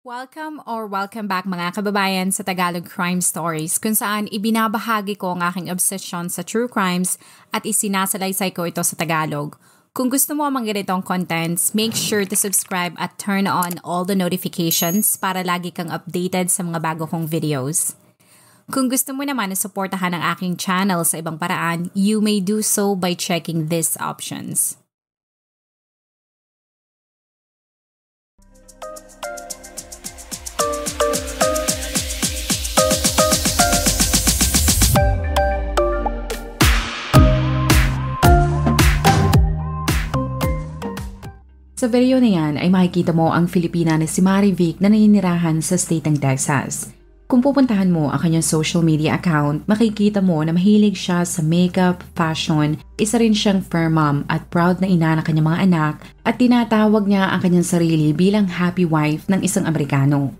Welcome back mga kababayan sa Tagalog Crime Stories kung saan ibinabahagi ko ang aking obsession sa true crimes at isinasalaysay ko ito sa Tagalog. Kung gusto mo ang mga ganitong contents, make sure to subscribe at turn on all the notifications para lagi kang updated sa mga bago kong videos. Kung gusto mo naman na suportahan ang aking channel sa ibang paraan, you may do so by checking these options. Sa video na yan ay makikita mo ang Filipina na si Marivic na naninirahan sa state ng Texas. Kung pupuntahan mo ang kanyang social media account, makikita mo na mahilig siya sa makeup, fashion, isa rin siyang fur mom at proud na ina ng kanyang mga anak at tinatawag niya ang kanyang sarili bilang happy wife ng isang Amerikano.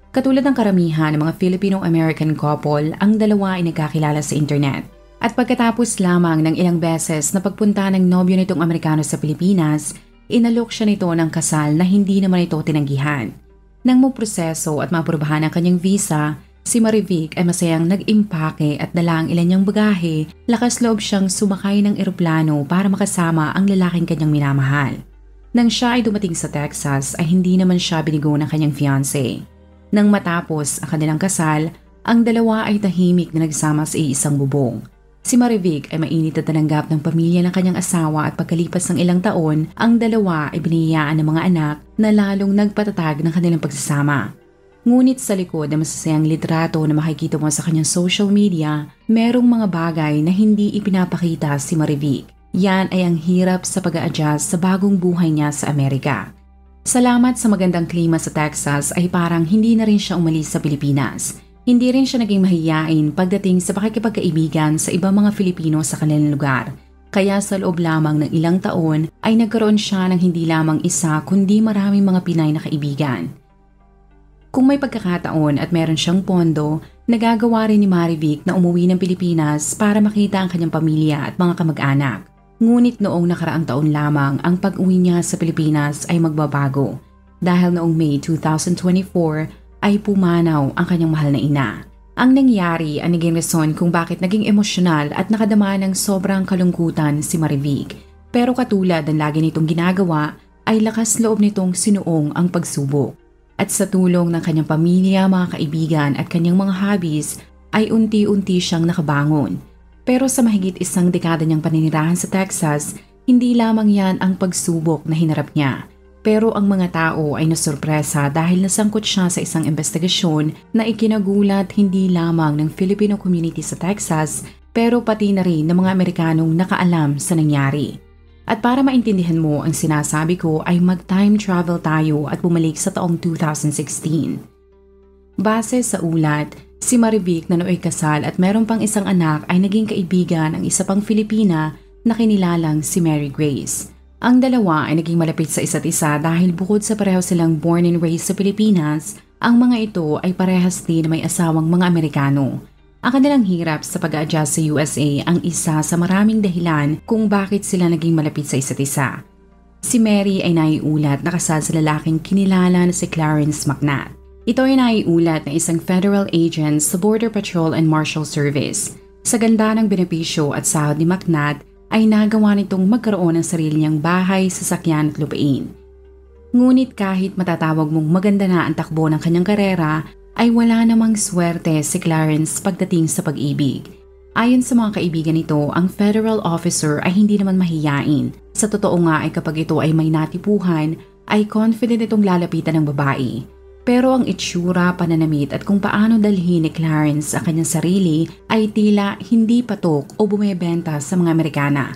Katulad ng karamihan ng mga Filipino-American couple, ang dalawa ay nagkakilala sa internet. At pagkatapos lamang ng ilang beses na pagpunta ng nobyo nitong Amerikano sa Pilipinas, inalok siya nito ng kasal na hindi naman ito tinanggihan. Nang maproseso at maprubahan ang kanyang visa, si Marivic ay masayang nag-impake at dala ang ilan niyang bagahe, lakas loob siyang sumakay ng eroplano para makasama ang lalaking kanyang minamahal. Nang siya ay dumating sa Texas ay hindi naman siya binigo ng kanyang fiancé. Nang matapos ang kanilang kasal, ang dalawa ay tahimik na nagsama sa iisang bubong. Si Marivic ay mainit na tananggap ng pamilya ng kanyang asawa at pagkalipas ng ilang taon, ang dalawa ay biniyayaan ng mga anak na lalong nagpatatag ng kanilang pagsasama. Ngunit sa likod ng masasayang litrato na makikita mo sa kanyang social media, merong mga bagay na hindi ipinapakita si Marivic. Yan ay ang hirap sa pag-a-adjust sa bagong buhay niya sa Amerika. Salamat sa magandang klima sa Texas ay parang hindi na rin siya umalis sa Pilipinas. Hindi rin siya naging mahiyain pagdating sa pakikipagkaibigan sa ibang mga Filipino sa kanilang lugar. Kaya sa loob lamang ng ilang taon ay nagkaroon siya ng hindi lamang isa kundi maraming mga Pinay na kaibigan. Kung may pagkakataon at meron siyang pondo, nagagawa rin ni Marivic na umuwi ng Pilipinas para makita ang kanyang pamilya at mga kamag-anak. Ngunit noong nakaraang taon lamang ang pag-uwi niya sa Pilipinas ay magbabago. Dahil noong May 2024, ay pumanaw ang kanyang mahal na ina. Ang nangyari ang naging rason kung bakit naging emosyonal at nakadama ng sobrang kalungkutan si Marivic. Pero katulad ng lagi nitong ginagawa, ay lakas loob nitong sinuong ang pagsubok. At sa tulong ng kanyang pamilya, mga kaibigan at kanyang mga hobbies, ay unti-unti siyang nakabangon. Pero sa mahigit isang dekada niyang paninirahan sa Texas, hindi lamang yan ang pagsubok na hinarap niya. Pero ang mga tao ay nasurpresa dahil nasangkot siya sa isang investigasyon na ikinagulat hindi lamang ng Filipino community sa Texas pero pati na rin ng mga Amerikanong nakaalam sa nangyari. At para maintindihan mo ang sinasabi ko ay mag-time travel tayo at bumalik sa taong 2016. Base sa ulat, si Marivic na nooy kasal at meron pang isang anak ay naging kaibigan ang isa pang Filipina na kinilalang si Mary Grace. Ang dalawa ay naging malapit sa isa't isa dahil bukod sa pareho silang born and raised sa Pilipinas, ang mga ito ay parehas din na may asawang mga Amerikano. Ang kanilang hirap sa pag-a-adjust sa USA ang isa sa maraming dahilan kung bakit sila naging malapit sa isa't isa. Si Mary ay naiulat na kasal sa lalaking kinilala na si Clarence McNatt. Ito ay naiulat na isang federal agent sa Border Patrol and Marshal Service. Sa ganda ng benepisyo at sahod ni McNatt, ay nagawa nitong magkaroon ng sarili niyang bahay, sasakyan at lupain. Ngunit kahit matatawag mong maganda na ang takbo ng kanyang karera, ay wala namang swerte si Clarence pagdating sa pag-ibig. Ayon sa mga kaibigan nito, ang federal officer ay hindi naman mahiyain. Sa totoo nga ay kapag ito ay may natipuhan, ay confident itong lalapitan ng babae. Pero ang itsura, pananamit at kung paano dalhin ni Clarence ang kanyang sarili ay tila hindi patok o bumebenta sa mga Amerikana.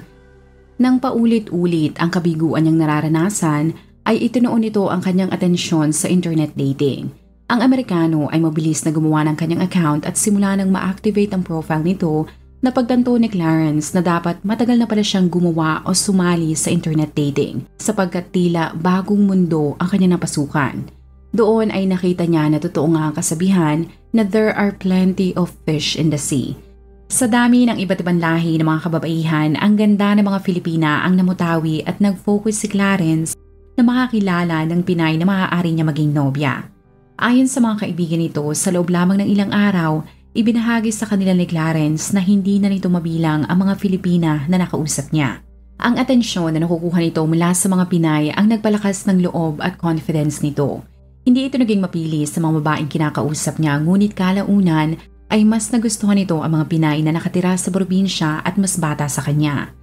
Nang paulit-ulit ang kabiguan niyang nararanasan, ay itinuon nito ang kanyang atensyon sa internet dating. Ang Amerikano ay mabilis na gumawa ng kanyang account at simula nang ma-activate ang profile nito na pagtanto ni Clarence na dapat matagal na pala siyang gumawa o sumali sa internet dating sapagkat tila bagong mundo ang kanyang napasukan. Doon ay nakita niya na totoo nga ang kasabihan na there are plenty of fish in the sea. Sa dami ng iba't ibang lahi ng mga kababaihan, ang ganda ng mga Filipina ang namutawi at nag-focus si Clarence na makakilala ng Pinay na maaari niya maging nobya. Ayon sa mga kaibigan nito, sa loob lamang ng ilang araw, ibinahagi sa kanila ni Clarence na hindi na nito mabilang ang mga Filipina na nakausap niya. Ang atensyon na nakukuha nito mula sa mga Pinay ang nagpalakas ng loob at confidence nito. Hindi ito naging mapili sa mga babaeng kinakausap niya, ngunit kalaunan ay mas nagustuhan nito ang mga Pinay na nakatira sa probinsya at mas bata sa kanya.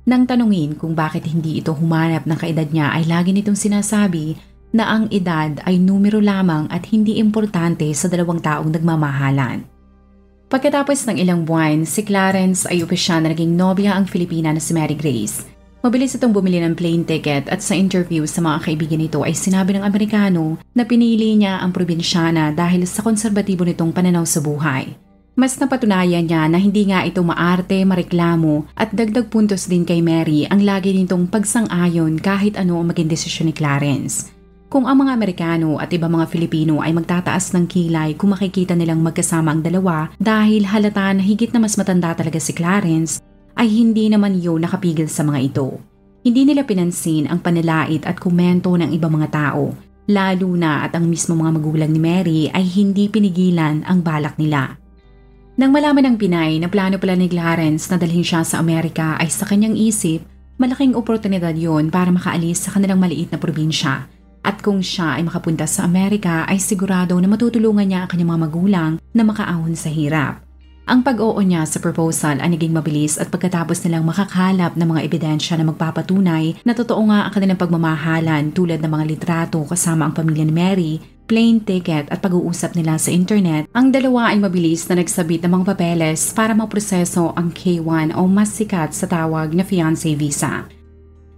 Nang tanungin kung bakit hindi ito humanap ng kaedad niya ay lagi nitong sinasabi na ang edad ay numero lamang at hindi importante sa dalawang taong nagmamahalan. Pagkatapos ng ilang buwan, si Clarence ay opisyal na naging nobya ang Filipina na si Mary Grace. Mabilis itong bumili ng plane ticket at sa interview sa mga kaibigan nito ay sinabi ng Amerikano na pinili niya ang probinsyana dahil sa konserbatibo nitong pananaw sa buhay. Mas napatunayan niya na hindi nga ito maarte, mareklamo at dagdag puntos din kay Mary ang lagi nitong pagsang-ayon kahit ano ang maging desisyon ni Clarence. Kung ang mga Amerikano at iba mga Filipino ay magtataas ng kilay kung makikita nilang magkasama ang dalawa dahil halata na higit na mas matanda talaga si Clarence, ay hindi naman yun nakapigil sa mga ito. Hindi nila pinansin ang panalait at komento ng ibang mga tao, lalo na at ang mismo mga magulang ni Mary ay hindi pinigilan ang balak nila. Nang malaman ng Pinay na plano pala ni Clarence na dalhin siya sa Amerika ay sa kanyang isip, malaking oportunidad yun para makaalis sa kanilang maliit na probinsya. At kung siya ay makapunta sa Amerika ay sigurado na matutulungan niya ang kanyang mga magulang na makaahon sa hirap. Ang pag-oo niya sa proposal ay naging mabilis at pagkatapos nilang makakalap ng mga ebidensya na magpapatunay na totoo nga ang kanilang pagmamahalan tulad ng mga litrato kasama ang pamilya ni Mary, plane ticket at pag-uusap nila sa internet, ang dalawa ay mabilis na nagsabit ng mga papeles para maproseso ang K1 o mas sikat sa tawag na fiancé visa.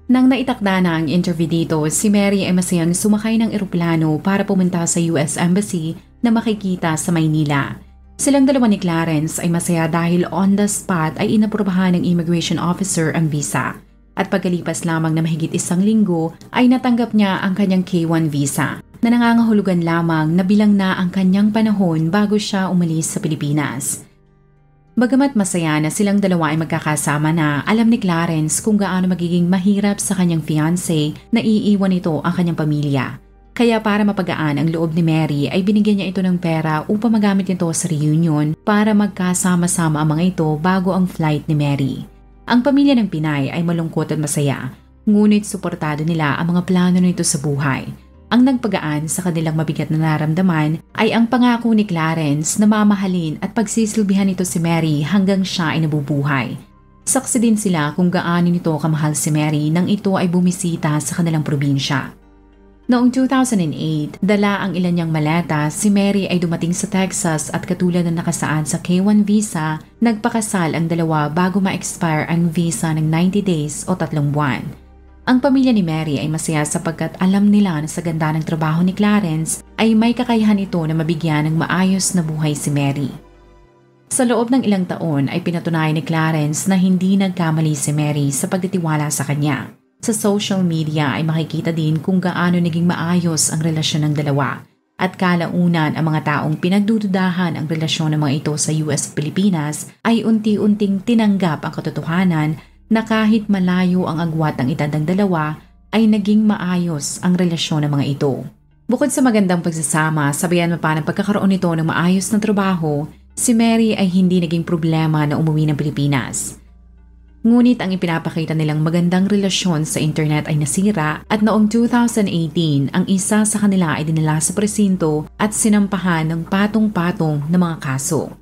Nang naitakda na ang interview dito, si Mary ay masayang sumakay ng eroplano para pumunta sa US Embassy na makikita sa Maynila. Silang dalawa ni Clarence ay masaya dahil on the spot ay inaprubahan ng immigration officer ang visa. At pagkalipas lamang na mahigit 1 linggo ay natanggap niya ang kanyang K1 visa na nangangahulugan lamang na bilang na ang kanyang panahon bago siya umalis sa Pilipinas. Bagamat masaya na silang dalawa ay magkakasama na, alam ni Clarence kung gaano magiging mahirap sa kanyang fiancé na iiwan ito ang kanyang pamilya. Kaya para mapagaan ang loob ni Mary ay binigyan niya ito ng pera upang magamit nito sa reunion para magkasama-sama ang mga ito bago ang flight ni Mary. Ang pamilya ng Pinay ay malungkot at masaya, ngunit suportado nila ang mga plano nito sa buhay. Ang nagpagaan sa kanilang mabigat na nararamdaman ay ang pangako ni Clarence na mamahalin at pagsisilbihan nito si Mary hanggang siya ay nabubuhay. Saksi din sila kung gaano nito kamahal si Mary nang ito ay bumisita sa kanilang probinsya. Noong 2008, dala ang ilan niyang maleta, si Mary ay dumating sa Texas at katulad ng nakasaad sa K1 visa, nagpakasal ang dalawa bago ma-expire ang visa ng 90 days o 3 buwan. Ang pamilya ni Mary ay masaya sapagkat alam nila na sa ganda ng trabaho ni Clarence ay may kakayahan ito na mabigyan ng maayos na buhay si Mary. Sa loob ng ilang taon ay pinatunayan ni Clarence na hindi nagkamali si Mary sa pagtitiwala sa kanya. Sa social media ay makikita din kung gaano naging maayos ang relasyon ng dalawa at kalaunan ang mga taong pinagdududahan ang relasyon ng mga ito sa US at Pilipinas ay unti-unting tinanggap ang katotohanan na kahit malayo ang agwat ng edad ng dalawa ay naging maayos ang relasyon ng mga ito. Bukod sa magandang pagsasama, sabayan pa ng pagkakaroon nito ng maayos na trabaho, si Mary ay hindi naging problema na umuwi ng Pilipinas. Ngunit ang ipinapakita nilang magandang relasyon sa internet ay nasira at noong 2018 ang isa sa kanila ay dinala sa presinto at sinampahan ng patong-patong na mga kaso.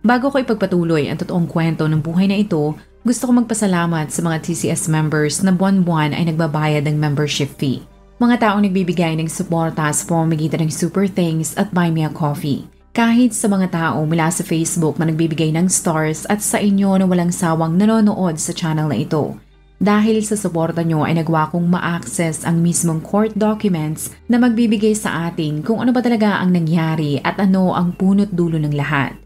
Bago ko ipagpatuloy ang totoong kwento ng buhay na ito, gusto ko magpasalamat sa mga TCS members na buwan-buwan ay nagbabayad ng membership fee. Mga taong nagbibigay ng suporta sa pamamagitan ng Super Thanks at Buy Me a Coffee. Kahit sa mga tao mula sa Facebook na nagbibigay ng stars at sa inyo na walang sawang nanonood sa channel na ito. Dahil sa suporta nyo ay nagawa kong ma-access ang mismong court documents na magbibigay sa atin kung ano ba talaga ang nangyari at ano ang punot dulo ng lahat.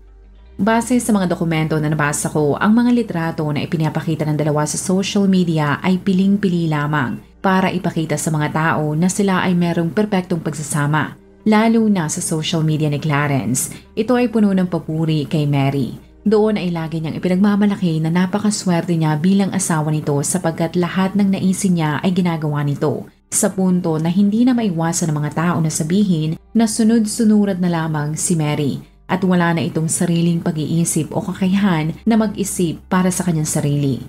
Base sa mga dokumento na nabasa ko, ang mga litrato na ipinapakita ng dalawa sa social media ay piling-pili lamang para ipakita sa mga tao na sila ay merong perpektong pagsasama. Lalo na sa social media ni Clarence, ito ay puno ng papuri kay Mary. Doon ay lagi niyang ipinagmamalaki na napakaswerte niya bilang asawa nito sapagkat lahat ng naisin niya ay ginagawa nito. sa punto na hindi na maiwasan ng mga tao na sabihin na sunod-sunurad na lamang si Mary at wala na itong sariling pag-iisip o kakayahan na mag-isip para sa kanyang sarili.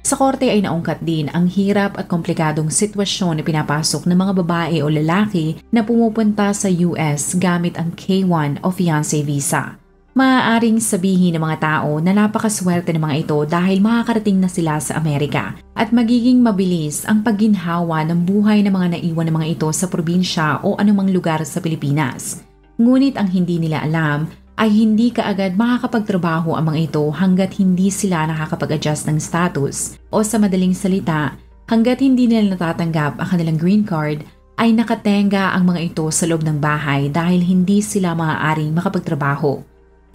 Sa korte ay naungkat din ang hirap at komplikadong sitwasyon na pinapasok ng mga babae o lalaki na pumupunta sa US gamit ang K-1 o fiancé visa. Maaaring sabihin ng mga tao na napakaswerte ng mga ito dahil makakarating na sila sa Amerika at magiging mabilis ang pagginhawa ng buhay ng mga naiwan ng mga ito sa probinsya o anumang lugar sa Pilipinas. Ngunit ang hindi nila alam ay hindi kaagad makakapagtrabaho ang mga ito hanggat hindi sila nakakapag-adjust ng status o sa madaling salita, hanggat hindi nila natatanggap ang kanilang green card ay nakatenga ang mga ito sa loob ng bahay dahil hindi sila maaaring makapagtrabaho.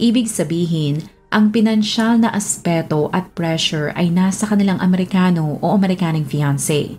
Ibig sabihin, ang pinansyal na aspeto at pressure ay nasa kanilang Amerikano o Amerikanong fiancé.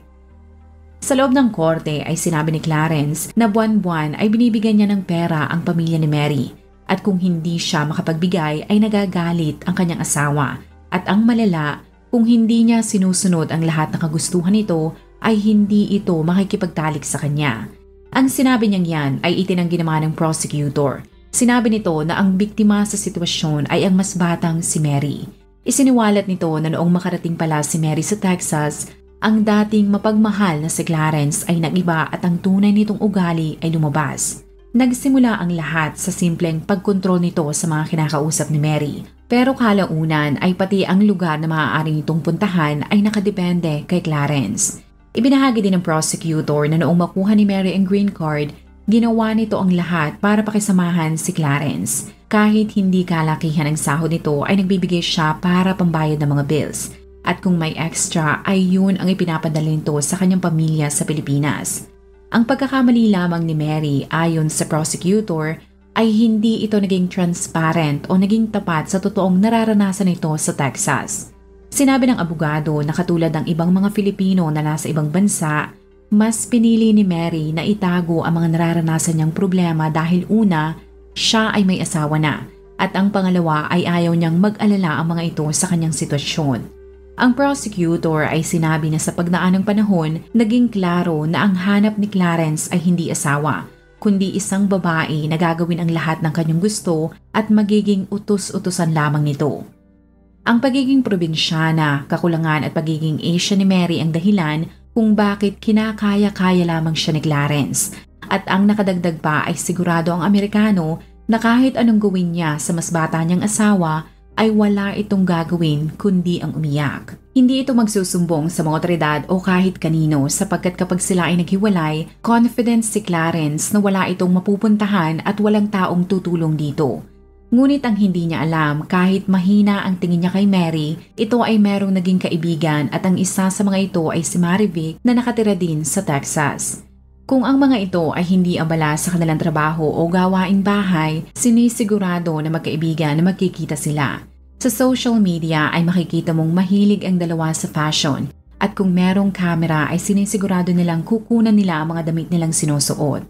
Sa loob ng korte ay sinabi ni Clarence na buwan-buwan ay binibigyan niya ng pera ang pamilya ni Mary. At kung hindi siya makapagbigay ay nagagalit ang kanyang asawa at ang malala kung hindi niya sinusunod ang lahat ng kagustuhan nito ay hindi ito makikipagtalik sa kanya. Ang sinabi niyang yan ay itinanggi naman ng prosecutor. Sinabi nito na ang biktima sa sitwasyon ay ang mas batang si Mary. Isiniwalat nito na noong makarating pala si Mary sa Texas, ang dating mapagmahal na si Clarence ay nag-iba at ang tunay nitong ugali ay lumabas. Nagsimula ang lahat sa simpleng pagkontrol nito sa mga kinakausap ni Mary. Pero kalaunan ay pati ang lugar na maaaring itong puntahan ay nakadepende kay Clarence. Ibinahagi din ng prosecutor na noong makuha ni Mary ang green card, ginawa nito ang lahat para pakisamahan si Clarence. Kahit hindi kalakihan ang sahod nito ay nagbibigay siya para pambayad ng mga bills. At kung may extra ay yun ang ipinapadala nito sa kanyang pamilya sa Pilipinas. Ang pagkakamali lamang ni Mary ayon sa prosecutor ay hindi ito naging transparent o naging tapat sa totoong nararanasan nito sa Texas. Sinabi ng abogado na katulad ng ibang mga Filipino na nasa ibang bansa, mas pinili ni Mary na itago ang mga nararanasan niyang problema dahil una, siya ay may asawa na at ang pangalawa ay ayaw niyang mag-alala ang mga ito sa kanyang sitwasyon. Ang prosecutor ay sinabi na sa pagdaan ng panahon, naging klaro na ang hanap ni Clarence ay hindi asawa, kundi isang babae na gagawin ang lahat ng kanyang gusto at magiging utos-utusan lamang nito. Ang pagiging probinsyana, kakulangan at pagiging Asian ni Mary ang dahilan kung bakit kinakaya-kaya lamang siya ni Clarence. At ang nakadagdag pa ay sigurado ang Amerikano na kahit anong gawin niya sa mas bata niyang asawa, ay wala itong gagawin kundi ang umiyak. Hindi ito magsusumbong sa mga otoridad o kahit kanino sapagkat kapag sila ay naghiwalay, confident si Clarence na wala itong mapupuntahan at walang taong tutulong dito. Ngunit ang hindi niya alam kahit mahina ang tingin niya kay Mary, ito ay merong naging kaibigan at ang isa sa mga ito ay si Marivic na nakatira din sa Texas. Kung ang mga ito ay hindi abala sa kanilang trabaho o gawaing bahay, sinisigurado na magkaibigan na magkikita sila. Sa social media ay makikita mong mahilig ang dalawa sa fashion at kung merong camera ay sinisigurado nilang kukunan nila ang mga damit nilang sinusuot.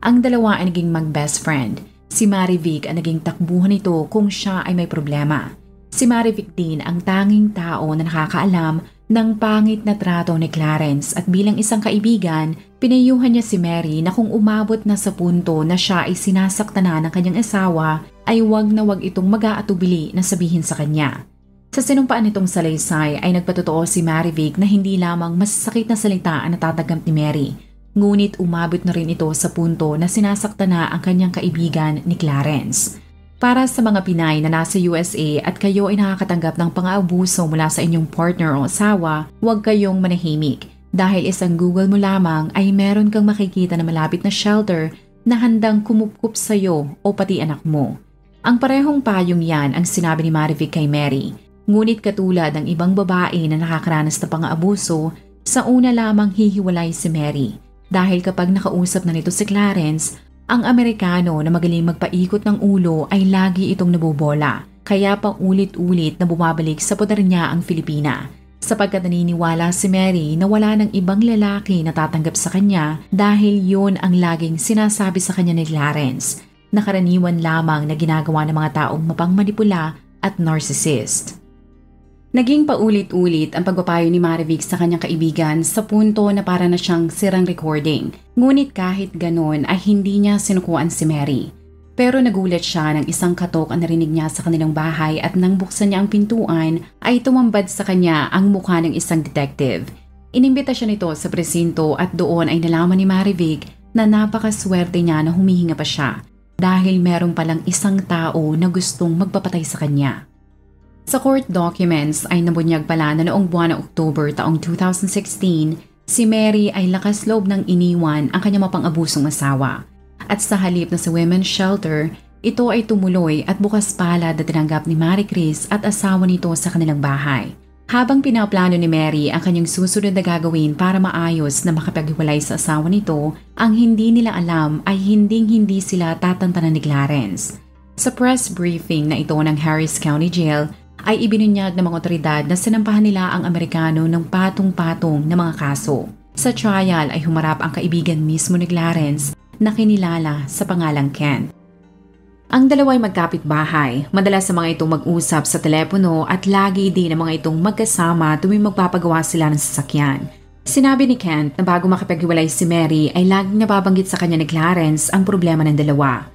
Ang dalawa ay naging mag-best friend. Si Marivic ang naging takbuhan nito kung siya ay may problema. Si Marivic din ang tanging tao na nakakaalam ng pangit na trato ni Clarence at bilang isang kaibigan, pinayuhan niya si Mary na kung umabot na sa punto na siya ay sinasaktan na ng kanyang asawa, ay wag na wag itong mag-aatubili na sabihin sa kanya. Sa sinumpaan nitong salaysay ay nagpatotoo si Marivic na hindi lamang masasakit na salita ang natatanggap ni Mary, ngunit umabot na rin ito sa punto na sinasaktan na ang kanyang kaibigan ni Clarence. Para sa mga Pinay na nasa USA at kayo ay nakakatanggap ng pang-aabuso mula sa inyong partner o asawa, huwag kayong manahimik dahil isang Google mo lamang ay meron kang makikita na malapit na shelter na handang kumupkup sa iyo o pati anak mo. Ang parehong payong yan ang sinabi ni Marivic kay Mary. Ngunit katulad ng ibang babae na nakakaranas ng pang-aabuso, sa una lamang hihiwalay si Mary dahil kapag nakausap na nito si Clarence, ang Amerikano na magaling magpaikot ng ulo ay lagi itong nabobola, kaya pang ulit-ulit na bumabalik sa poder niya ang Filipina. Sapagkat naniniwala si Mary na wala ng ibang lalaki na tatanggap sa kanya dahil yun ang laging sinasabi sa kanya ni Clarence, na karaniwan lamang na ginagawa ng mga taong mapangmanipula at narcissist. Naging paulit-ulit ang pagpapayo ni Marivic sa kanyang kaibigan sa punto na para na siyang sirang recording. Ngunit kahit ganon ay hindi niya sinukuan si Mary. Pero nagulat siya nang isang katok ang narinig niya sa kanilang bahay at nang buksan niya ang pintuan ay tumambad sa kanya ang mukha ng isang detective. Inimbita siya nito sa presinto at doon ay nalaman ni Marivic na napakaswerte niya na humihinga pa siya dahil meron palang isang tao na gustong magpapatay sa kanya. Sa court documents ay nabunyag pala na noong buwan ng October taong 2016, si Mary ay lakas loob ng iniwan ang kanyang mapang-abusong asawa. At sa halip na sa women's shelter, ito ay tumuloy at bukas palad na tinanggap ni Marie Chris at asawa nito sa kanilang bahay. Habang pinaplano ni Mary ang kanyang susunod na gagawin para maayos na makapaghiwalay sa asawa nito, ang hindi nila alam ay hindi sila tatantanan ni Clarence. Sa press briefing na ito ng Harris County Jail, ay ibinunyag ng mga otoridad na sinampahan nila ang Amerikano ng patong-patong na mga kaso. Sa trial ay humarap ang kaibigan mismo ni Clarence na kinilala sa pangalang Kent. Ang dalawa ay magkapit-bahay, madalas sa mga itong mag-usap sa telepono at lagi din ang mga itong magkasama tuwing magpapagawa sila ng sasakyan. Sinabi ni Kent na bago makipaghiwalay si Mary ay laging nababanggit sa kanya ni Clarence ang problema ng dalawa.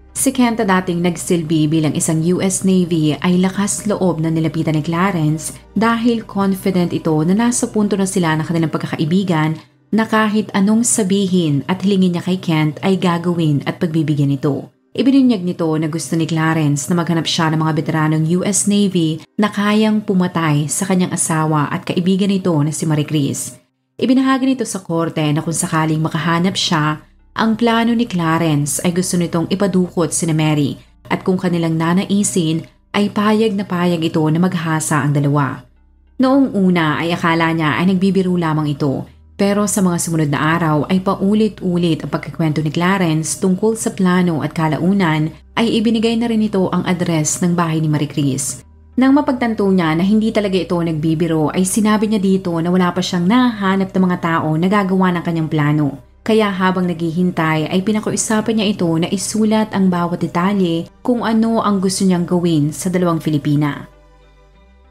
Si Kent na dating nagsilbi bilang isang US Navy ay lakas loob na nilapitan ni Clarence dahil confident ito na nasa punto na sila ng kanilang pagkakaibigan na kahit anong sabihin at hilingin niya kay Kent ay gagawin at pagbibigyan ito. Ibinunyag nito na gusto ni Clarence na maghanap siya ng mga veteranong US Navy na kayang pumatay sa kanyang asawa at kaibigan nito na si Marie Chris. Ibinahagi nito sa korte na kung sakaling makahanap siya, ang plano ni Clarence ay gusto nitong ipadukot sina Mary at kung kanilang nanaisin ay payag na payag ito na maghasa ang dalawa. Noong una ay akala niya ay nagbibiro lamang ito pero sa mga sumunod na araw ay paulit-ulit ang pagkikwento ni Clarence tungkol sa plano at kalaunan ay ibinigay na rin ito ang address ng bahay ni Marie Chris. Nang mapagtanto niya na hindi talaga ito nagbibiro ay sinabi niya dito na wala pa siyang nahanap ng mga tao na gagawa ng kanyang plano. Kaya habang naghihintay ay pinakiusapan niya ito na isulat ang bawat detalye kung ano ang gusto niyang gawin sa dalawang Filipina.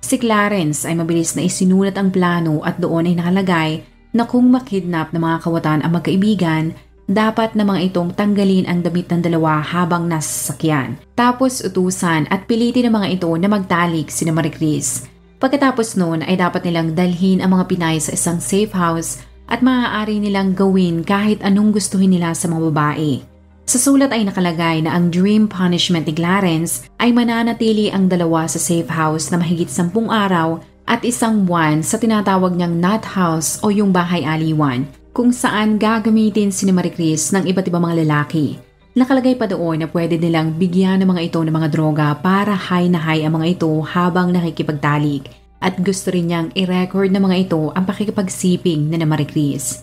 Si Clarence ay mabilis na isinulat ang plano at doon ay nakalagay na kung makidnap ng mga kawatan ang magkaibigan, dapat na mga itong tanggalin ang damit ng dalawa habang nasa sasakyan. Tapos utusan at pilitin ng mga ito na magtalik sina Marie Chris. Pagkatapos noon ay dapat nilang dalhin ang mga Pinay sa isang safe house at maaari nilang gawin kahit anong gustuhin nila sa mga babae. Sa sulat ay nakalagay na ang dream punishment ni Clarence ay mananatili ang dalawa sa safe house na mahigit 10 araw at 1 buwan sa tinatawag niyang nut house o yung bahay aliwan kung saan gagamitin si Marie Chris ng iba't ibang mga lalaki. Nakalagay pa doon na pwede nilang bigyan ng mga ito ng mga droga para high na high ang mga ito habang nakikipagtalik. At gusto rin niyang i-record ng mga ito ang pakikipagsiping na Marie Chris.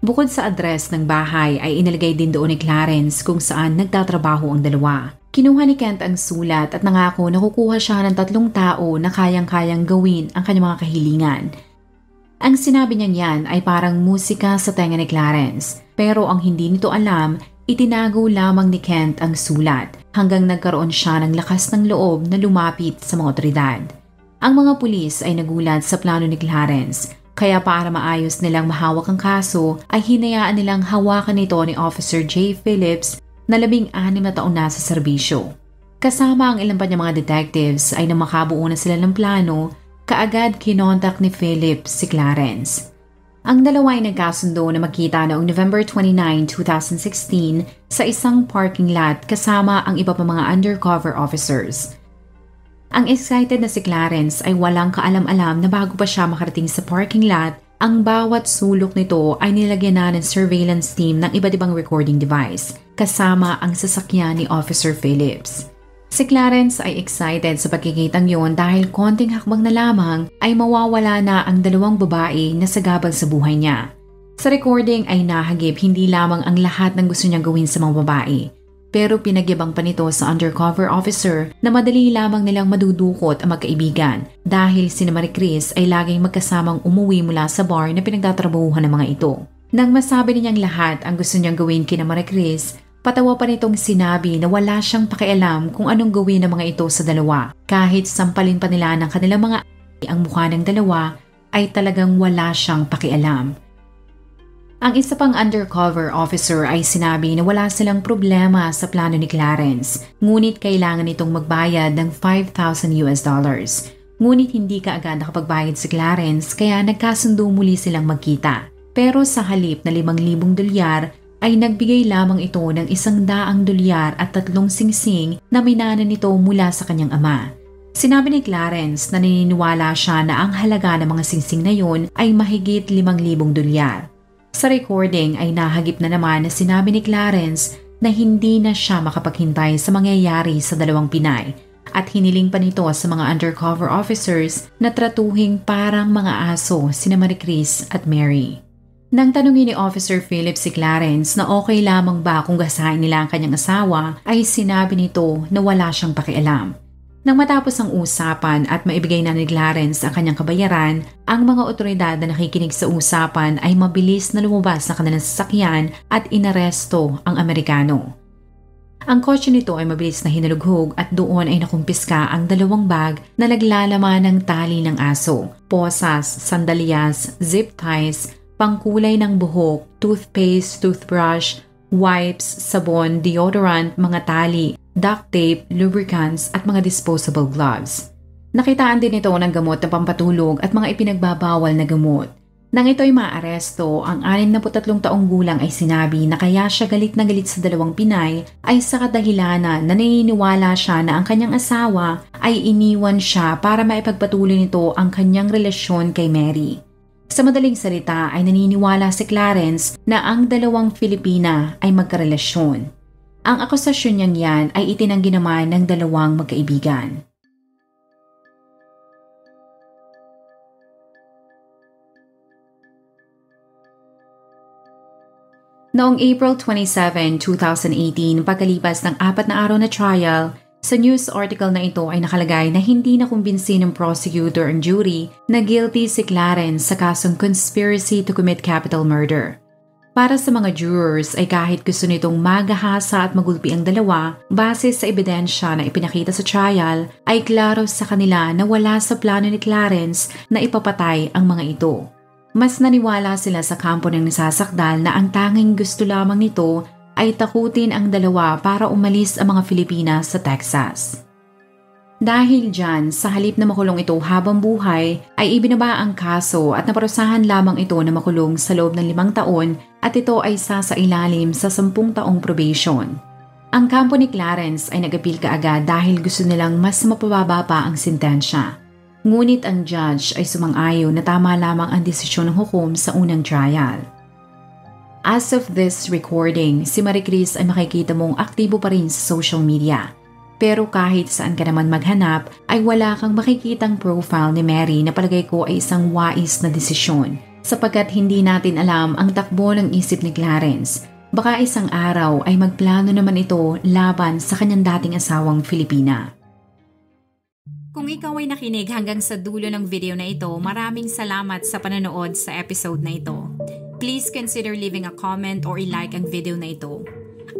Bukod sa address ng bahay ay inilagay din doon ni Clarence kung saan nagtatrabaho ang dalawa. Kinuha ni Kent ang sulat at nangako na kukuha siya ng 3 tao na kayang-kayang gawin ang kanyang mga kahilingan. Ang sinabi niyang yan ay parang musika sa tenga ni Clarence pero ang hindi nito alam, itinago lamang ni Kent ang sulat hanggang nagkaroon siya ng lakas ng loob na lumapit sa mga otoridad. Ang mga pulis ay nagulat sa plano ni Clarence, kaya para maayos nilang mahawak ang kaso ay hinayaan nilang hawakan ito ni Officer J. Phillips na 16 na taon na sa serbisyo. Kasama ang ilang pa niyang mga detectives ay nang makabuo na sila ng plano, kaagad kinontak ni Phillips si Clarence. Ang dalawa ay nagkasundo na magkita noong November 29, 2016 sa isang parking lot kasama ang iba pa mga undercover officers. Ang excited na si Clarence ay walang kaalam-alam na bago pa siya makarating sa parking lot, ang bawat sulok nito ay nilagyan na ng surveillance team ng iba't ibang recording device, kasama ang sasakyan ni Officer Phillips. Si Clarence ay excited sa pagkikitang yon dahil konting hakbang na lamang ay mawawala na ang 2 babae na sagabal sa buhay niya. Sa recording ay nahagip hindi lamang ang lahat ng gusto niyang gawin sa mga babae. Pero pinagyabang pa nito sa undercover officer na madali lamang nilang madudukot ang magkaibigan dahil si Marie Chris ay laging magkasamang umuwi mula sa bar na pinagtatrabahuhan ng mga ito. Nang masabi niyang lahat ang gusto niyang gawin kina Marie Chris, Patawa pa nitong sinabi na wala siyang pakialam kung anong gawin ng mga ito sa dalawa. Kahit sampalin pa nila ng kanilang mga ang mukha ng dalawa ay talagang wala siyang pakialam. Ang isa pang undercover officer ay sinabi na wala silang problema sa plano ni Clarence, ngunit kailangan nitong magbayad ng $5,000. Ngunit hindi kaagad nakapagbayad si Clarence kaya nagkasundo muli silang magkita. Pero sa halip na $5,000 ay nagbigay lamang ito ng $100 at 3 singsing na minana nito mula sa kanyang ama. Sinabi ni Clarence na naniniwala siya na ang halaga ng mga singsing na yun ay mahigit $5,000. Sa recording ay nahagip na naman na sinabi ni Clarence na hindi na siya makapaghintay sa mangyayari sa dalawang Pinay at hiniling pa nito sa mga undercover officers na tratuhing parang mga aso sina Maricris at Mary. Nang tanungin ni Officer Philip si Clarence na okay lamang ba kung gasahin nila ang kanyang asawa ay sinabi nito na wala siyang pakialam. Nang matapos ang usapan at maibigay na ni Clarence ang kanyang kabayaran, ang mga otoridad na nakikinig sa usapan ay mabilis na lumabas sa kanilang sasakyan at inaresto ang Amerikano. Ang kotse nito ay mabilis na hinalughog at doon ay nakumpiska ang 2 bag na naglalaman ng tali ng aso, posas, sandalyas, zip ties, pangkulay ng buhok, toothpaste, toothbrush, wipes, sabon, deodorant, mga tali, duct tape, lubricants at mga disposable gloves. Nakitaan din ito ng gamot na pampatulog at mga ipinagbabawal na gamot. Nang ito ay maaresto, ang 63 taong gulang ay sinabi na kaya siya galit na galit sa 2 Pinay ay sa kadahilanan na naniniwala siya na ang kanyang asawa ay iniwan siya para maipagpatuloy nito ang kanyang relasyon kay Mary. Sa madaling salita ay naniniwala si Clarence na ang 2 Filipina ay magkarelasyon. Ang akusasyon niyang yan ay itinanggi naman ng 2 magkaibigan. Noong April 27, 2018, pagkalipas ng 4 na araw na trial, sa news article na ito ay nakalagay na hindi nakumbinsi ng prosecutor and jury na guilty si Clarence sa kasong conspiracy to commit capital murder. Para sa mga jurors ay kahit gusto nitong magahasa at magulpi ang dalawa, base sa ebidensya na ipinakita sa trial, ay klaro sa kanila na wala sa plano ni Clarence na ipapatay ang mga ito. Mas naniwala sila sa kampo ng nasasakdal na ang tanging gusto lamang nito ay takutin ang dalawa para umalis ang mga Filipina sa Texas. Dahil dyan, sa halip na makulong ito habang buhay, ay ibinaba ang kaso at naparusahan lamang ito na makulong sa loob ng 5 taon at ito ay sasailalim sa 10 taong probation. Ang kampo ni Clarence ay nag-appeal kaagad dahil gusto nilang mas mapababa pa ang sentensya. Ngunit ang judge ay sumang-ayon na tama lamang ang desisyon ng hukom sa unang trial. As of this recording, si Maricris ay makikita mong aktibo pa rin sa social media. Pero kahit saan ka naman maghanap, ay wala kang makikitang profile ni Mary na palagay ko ay isang wais na desisyon sapagkat hindi natin alam ang takbo ng isip ni Clarence. Baka isang araw ay magplano naman ito laban sa kanyang dating asawang Filipina. Kung ikaw ay nakinig hanggang sa dulo ng video na ito, maraming salamat sa panonood sa episode na ito. Please consider leaving a comment or i-like ang video na ito.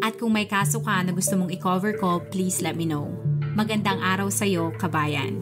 At kung may kaso ka na gusto mong i-cover ko, please let me know. Magandang araw sa'yo, kabayan.